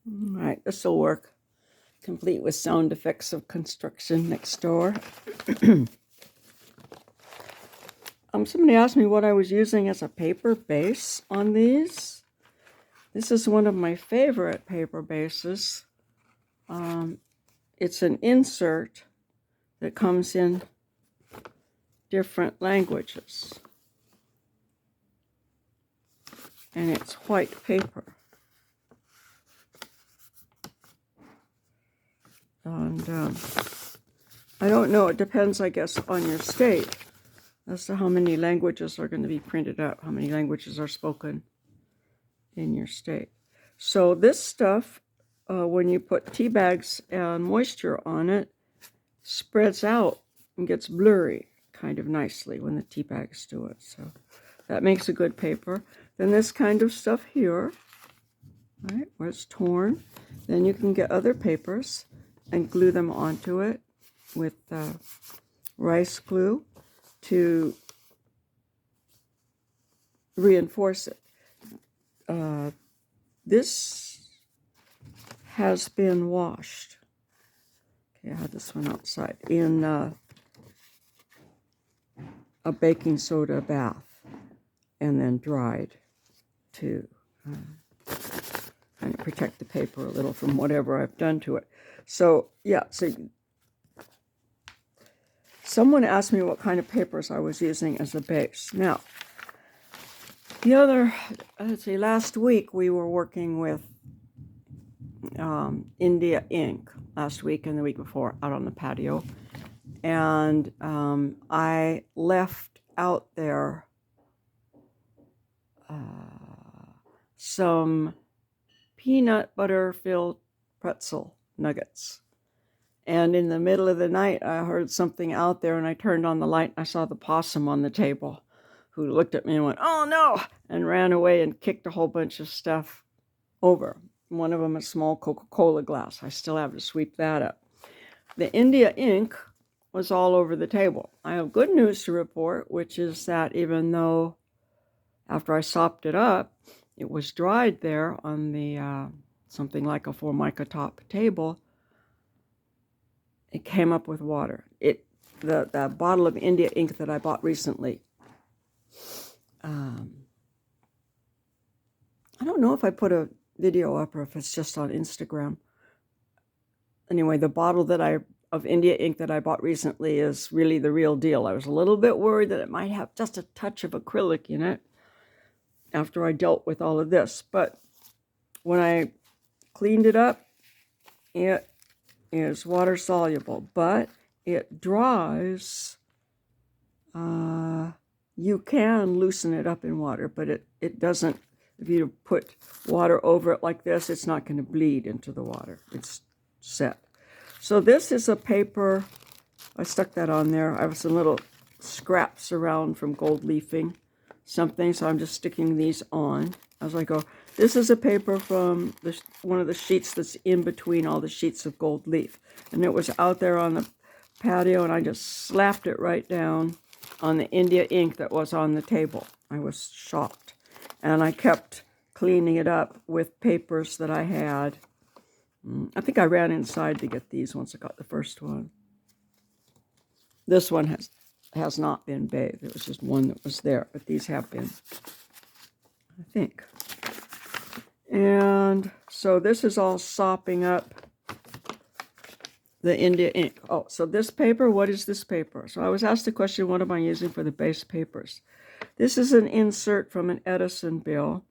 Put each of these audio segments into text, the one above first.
All right, this will work. Complete with sound effects of construction next door. Somebody asked me what I was using as a paper base on these. This is one of my favorite paper bases. It's an insert that comes in different languages. And it's white paper. And I don't know, it depends, I guess, on your state as to how many languages are going to be printed out, how many languages are spoken in your state. So this stuff, when you put tea bags and moisture on it, spreads out and gets blurry kind of nicely when the tea bags do it. So that makes a good paper. Then this kind of stuff here, right, where it's torn, then you can get other papers and glue them onto it with rice glue to reinforce it. This has been washed. Okay, I had this one outside in a baking soda bath and then dried to kind of protect the paper a little from whatever I've done to it. So, yeah, so someone asked me what kind of papers I was using as a base. Now, last week we were working with India ink, last week and the week before, out on the patio. And I left out there some peanut butter filled pretzel nuggets. And in the middle of the night, I heard something out there, and I turned on the light, and I saw the possum on the table, who looked at me and went, "Oh no," and ran away and kicked a whole bunch of stuff over. One of them a small Coca-Cola glass. I still have to sweep that up. The India ink was all over the table. I have good news to report, which is that even though after I sopped it up, it was dried there on the something like a Formica top table, it came up with water. The bottle of India ink that I bought recently, I don't know if I put a video up or if it's just on Instagram. Anyway, the bottle of India ink that I bought recently is really the real deal. I was a little bit worried that it might have just a touch of acrylic in it after I dealt with all of this. But when I cleaned it up, it is water soluble, but it dries. You can loosen it up in water, but it doesn't. If you put water over it like this, it's not going to bleed into the water. It's set. So this is a paper. I stuck that on there. I have some little scraps around from gold leafing something, so I'm just sticking these on as I go. This is a paper from one of the sheets that's in between all the sheets of gold leaf. And it was out there on the patio, and I just slapped it right down on the India ink that was on the table. I was shocked. And I kept cleaning it up with papers that I had. I think I ran inside to get these once I got the first one. This one has not been bathed. It was just one that was there, but these have been, I think. And so this is all sopping up the India ink. Oh, so this paper, what is this paper? So I was asked the question, what am I using for the base papers? This is an insert from an Edison bill.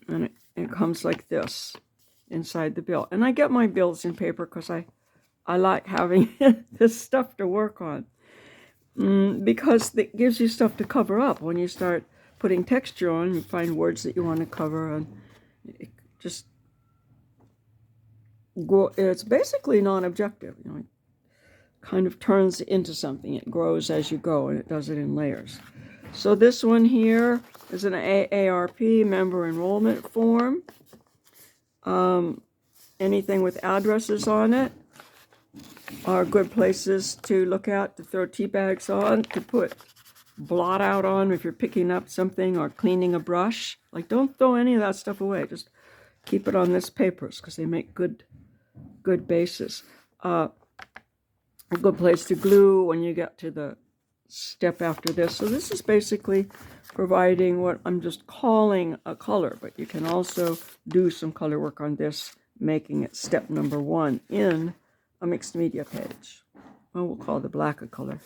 And it comes like this inside the bill. And I get my bills in paper because I like having this stuff to work on. Because it gives you stuff to cover up. When you start putting texture on, you find words that you want to cover, and it just it's basically non-objective. It kind of turns into something. It grows as you go, and it does it in layers. So this one here is an AARP member enrollment form. Anything with addresses on it are good places to look at, to throw tea bags on, to put blot out on if you're picking up something or cleaning a brush. Like, don't throw any of that stuff away. Just keep it on this papers because they make good bases. A good place to glue when you get to the step after this. So this is basically providing what I'm just calling a color, but you can also do some color work on this, making it step number 1 in a mixed media page. Well, we'll call the black a color.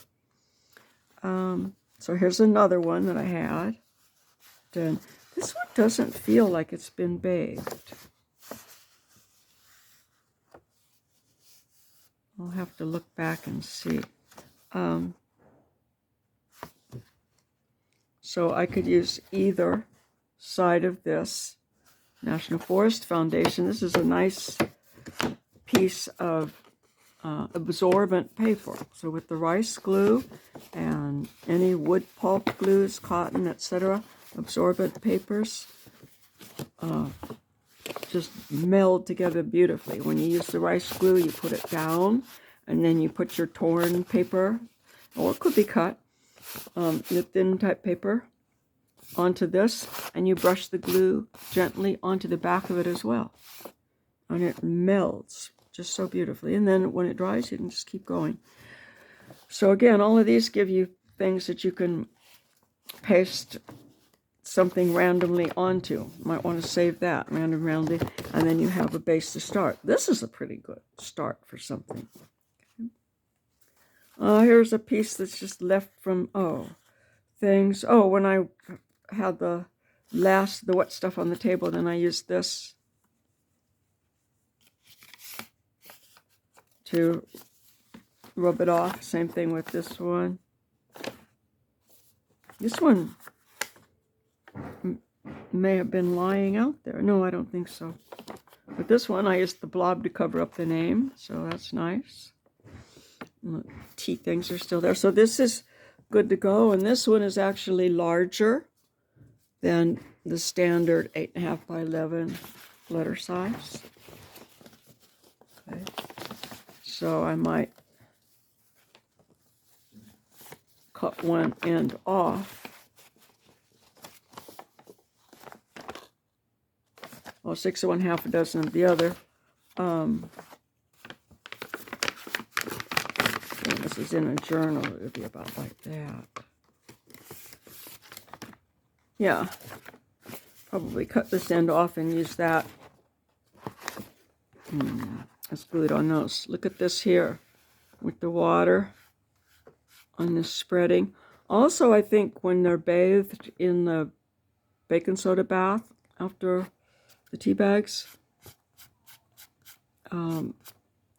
So here's another one that I had done. This one doesn't feel like it's been bathed. I'll have to look back and see. So I could use either side of this National Forest Foundation. This is a nice piece of absorbent paper. So with the rice glue and any wood pulp glues, cotton, etc., absorbent papers just meld together beautifully. When you use the rice glue, you put it down, and then you put your torn paper, or it could be cut, the thin type paper, onto this, and you brush the glue gently onto the back of it as well. And it melds just so beautifully. And then when it dries, you can just keep going. So again, all of these give you things that you can paste something randomly onto. You might want to save that randomly, and then you have a base to start. This is a pretty good start for something. Here's a piece that's just left from, things. When I had the wet stuff on the table, then I used this to rub it off. Same thing with this one. This one may have been lying out there. No, I don't think so. But this one, I used the blob to cover up the name, so that's nice. And the tea things are still there. So this is good to go, and this one is actually larger than the standard 8.5 by 11 letter size. Okay. So I might cut one end off. Well, 6 of one, half a dozen of the other. This is in a journal. It would be about like that. Yeah. Probably cut this end off and use that. Let's glue it on those. Look at this here with the water on this spreading. Also, I think when they're bathed in the baking soda bath after the tea bags,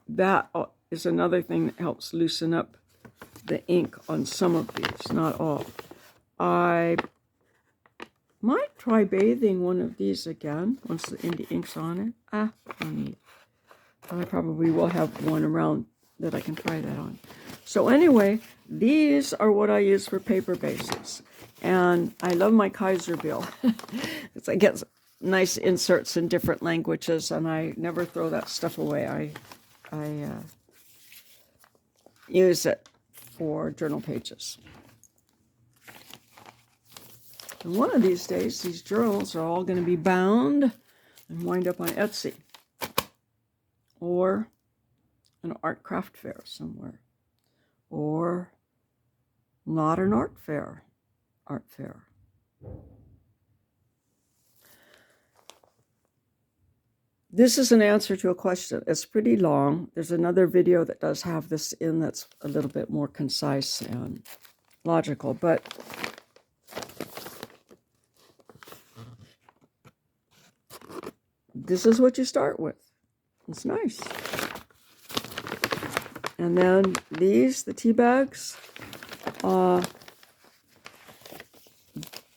that is another thing that helps loosen up the ink on some of these, not all. I might try bathing one of these again once the ink's on it. No need. I probably will have one around that I can try that on. So anyway, these are what I use for paper bases. And I love my Kaiser bill. I get nice inserts in different languages, and I never throw that stuff away. I use it for journal pages. And one of these days, these journals are all going to be bound and wind up on Etsy or an art craft fair somewhere, or not an art fair. This is an answer to a question. It's pretty long. There's another video that does have this in that's a little bit more concise and logical, but this is what you start with. It's nice. And then these, the tea bags,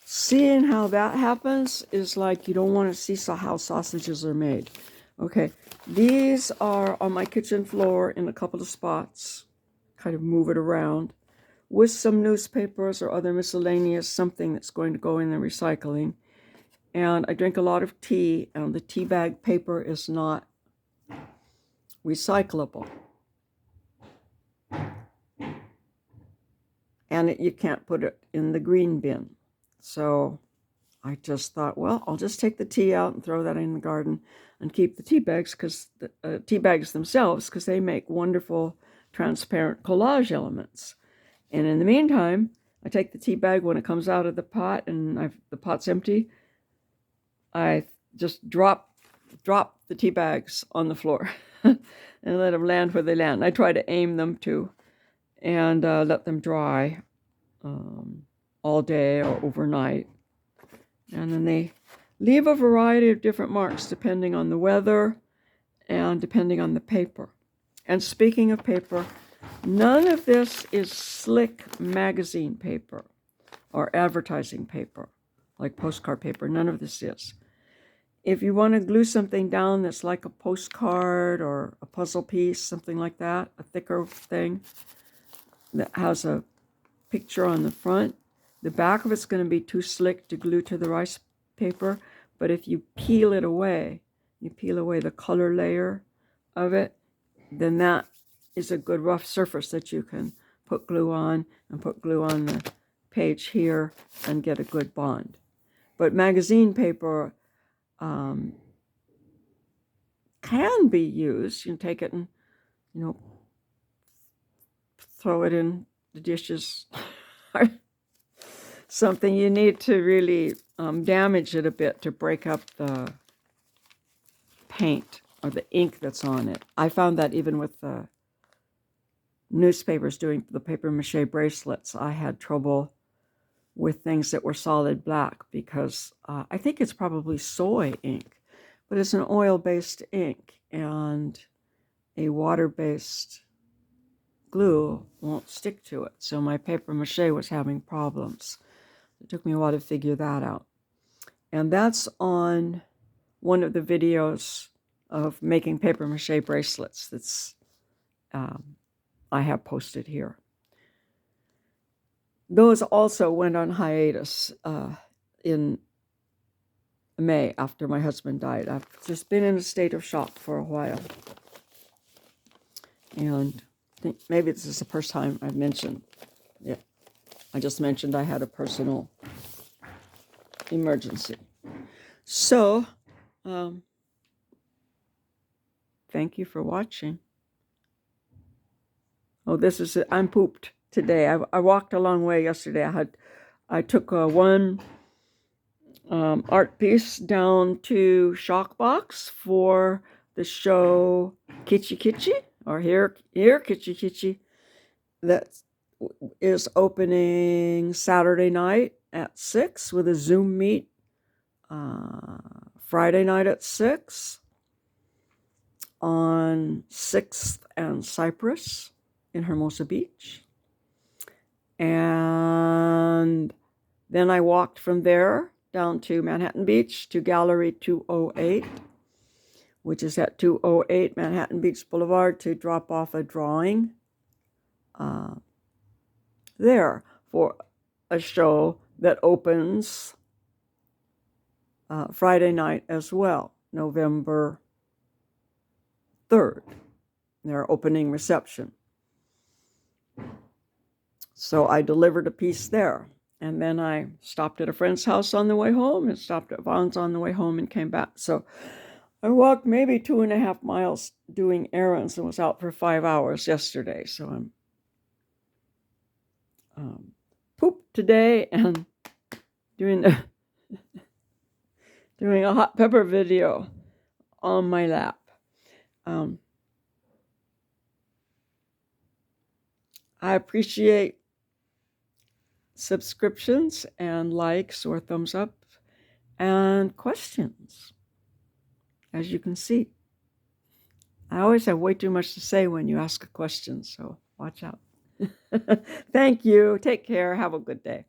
seeing how that happens is like you don't want to see how sausages are made. Okay, these are on my kitchen floor in a couple of spots. Kind of move it around with some newspapers or other miscellaneous, something that's going to go in the recycling. And I drink a lot of tea, and the tea bag paper is not recyclable. And you can't put it in the green bin. So I just thought, well, I'll just take the tea out and throw that in the garden and keep the tea bags, because the tea bags themselves, because they make wonderful transparent collage elements. And in the meantime, I take the tea bag when it comes out of the pot and the pot's empty. I just drop the tea bags on the floor and let them land where they land. I try to aim them too, and let them dry all day or overnight. And then they leave a variety of different marks depending on the weather and depending on the paper. And speaking of paper, none of this is slick magazine paper or advertising paper, like postcard paper. None of this is. If you want to glue something down that's like a postcard or a puzzle piece, something like that, a thicker thing that has a picture on the front, the back of it's going to be too slick to glue to the rice paper. But if you peel it away, you peel away the color layer of it, then that is a good rough surface that you can put glue on, and put glue on the page here and get a good bond. But magazine paper can be used. You can take it and, throw it in the dishes or something. You need to really damage it a bit to break up the paint or the ink that's on it. I found that even with the newspapers doing the paper mache bracelets, I had trouble with things that were solid black, because I think it's probably soy ink, but it's an oil-based ink, and a water-based glue won't stick to it. So my paper mache was having problems. It took me a while to figure that out. And that's on one of the videos of making paper mache bracelets that's I have posted here. Those also went on hiatus in May after my husband died. I've just been in a state of shock for a while. And I think maybe this is the first time I've mentioned it. I just mentioned I had a personal emergency. So, thank you for watching. Oh, this is it. I'm pooped today. I walked a long way yesterday. I took one art piece down to Shockbox for the show Kitschy Kitschy, or Here Kitschy Kitschy, that is opening Saturday night at 6 with a Zoom meet Friday night at 6 on 6th and Cypress in Hermosa Beach. And then I walked from there down to Manhattan Beach to Gallery 208, which is at 208 Manhattan Beach Boulevard, to drop off a drawing there for a show that opens Friday night as well, November 3rd, their opening reception. So I delivered a piece there, and then I stopped at a friend's house on the way home and stopped at Vaughn's on the way home and came back. So I walked maybe 2.5 miles doing errands and was out for 5 hours yesterday. So I'm pooped today and doing a hot pepper video on my lap. I appreciate subscriptions and likes or thumbs up and questions. As you can see, I always have way too much to say when you ask a question, so watch out. Thank you. Take care. Have a good day.